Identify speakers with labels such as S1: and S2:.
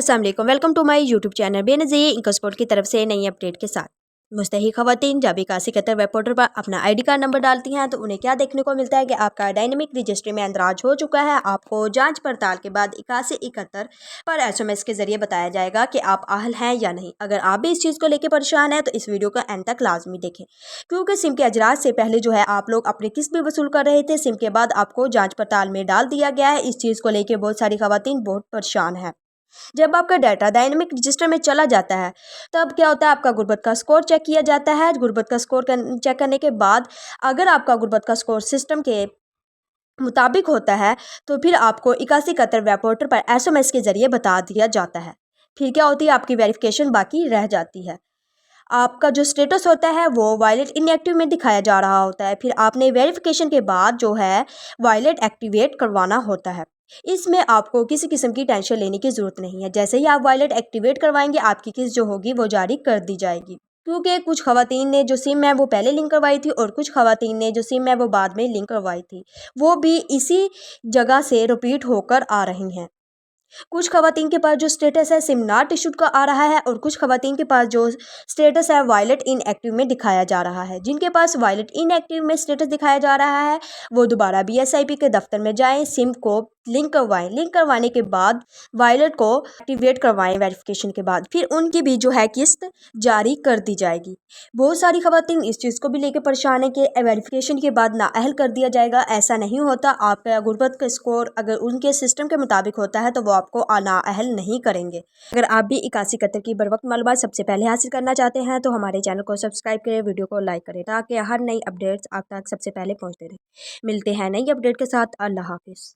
S1: अस्सलाम वालेकुम, welcome to my YouTube channel Benazir income support की तरफ से नई अपडेट के साथ। मुस्तहिक ख़वातीन जब इक्यासी कतर वेब पोर्टल पर अपना आईडी कार्ड नंबर डालती हैं तो उन्हें क्या देखने को मिलता है कि आपका डायनेमिक रजिस्ट्री में अंदराज हो चुका है। आपको जांच पड़ताल के बाद 8171 पर SMS के ज़रिए बताया जाएगा कि आप अहल हैं या नहीं। अगर आप भी इस चीज़ को लेकर परेशान हैं तो इस वीडियो का एंड तक लाजमी देखें, क्योंकि सिम के अजरात से पहले जो है आप लोग अपनी किस्त भी वसूल कर रहे थे। सिम के बाद आपको जाँच पड़ताल में डाल दिया गया है। इस चीज़ को लेकर बहुत सारी ख़वातीन बहुत परेशान हैं। जब आपका डाटा डायनेमिक रजिस्टर में चला जाता है तब क्या होता है, आपका गुर्बत का स्कोर चेक किया जाता है। गुर्बत का स्कोर चेक करने के बाद अगर आपका गुर्बत का स्कोर सिस्टम के मुताबिक होता है तो फिर आपको 8171 वेब पोर्टल पर SMS के ज़रिए बता दिया जाता है। फिर क्या होती है, आपकी वेरिफिकेशन बाकी रह जाती है। आपका जो स्टेटस होता है वो वायलेट इनएक्टिव में दिखाया जा रहा होता है। फिर आपने वेरिफिकेशन के बाद जो है वायलेट एक्टिवेट करवाना होता है। इसमें आपको किसी किस्म की टेंशन लेने की ज़रूरत नहीं है। जैसे ही आप वायलेट एक्टिवेट करवाएंगे आपकी किस्त जो होगी वो जारी कर दी जाएगी, क्योंकि कुछ ख़वातीन ने जो सिम है वो पहले लिंक करवाई थी और कुछ ख़वातीन ने जो सिम है वो बाद में लिंक करवाई थी, वो भी इसी जगह से रिपीट होकर आ रही हैं। कुछ ख़वातीन के पास जो स्टेटस है सिम नॉट इशूड का आ रहा है और कुछ ख़वातीन के पास जो स्टेटस है वायलेट इनएक्टिव में दिखाया जा रहा है। जिनके पास वायलेट इनएक्टिव में स्टेटस दिखाया जा रहा है वो दोबारा BSIP के दफ्तर में जाएं, सिम को लिंक करवाएं। लिंक करवाने के बाद वायलेट को एक्टिवेट करवाएं वेरिफिकेशन के बाद, फिर उनकी भी जो है किस्त जारी कर दी जाएगी। बहुत सारी ख़वातीन इस चीज़ को भी लेकर परेशान है कि वेरिफिकेशन के बाद नाअहल कर दिया जाएगा। ऐसा नहीं होता। आपका गुर्बत का स्कोर अगर उनके सिस्टम के मुताबिक होता है तो वो आपको नाअहल नहीं करेंगे। अगर आप भी 8171 की बर वक्त मालूमात सबसे पहले हासिल करना चाहते हैं तो हमारे चैनल को सब्सक्राइब करें, वीडियो को लाइक करें, ताकि हर नई अपडेट्स आप तक सबसे पहले पहुँचते रहें। मिलते हैं नई अपडेट के साथ। अल्लाह हाफिज़।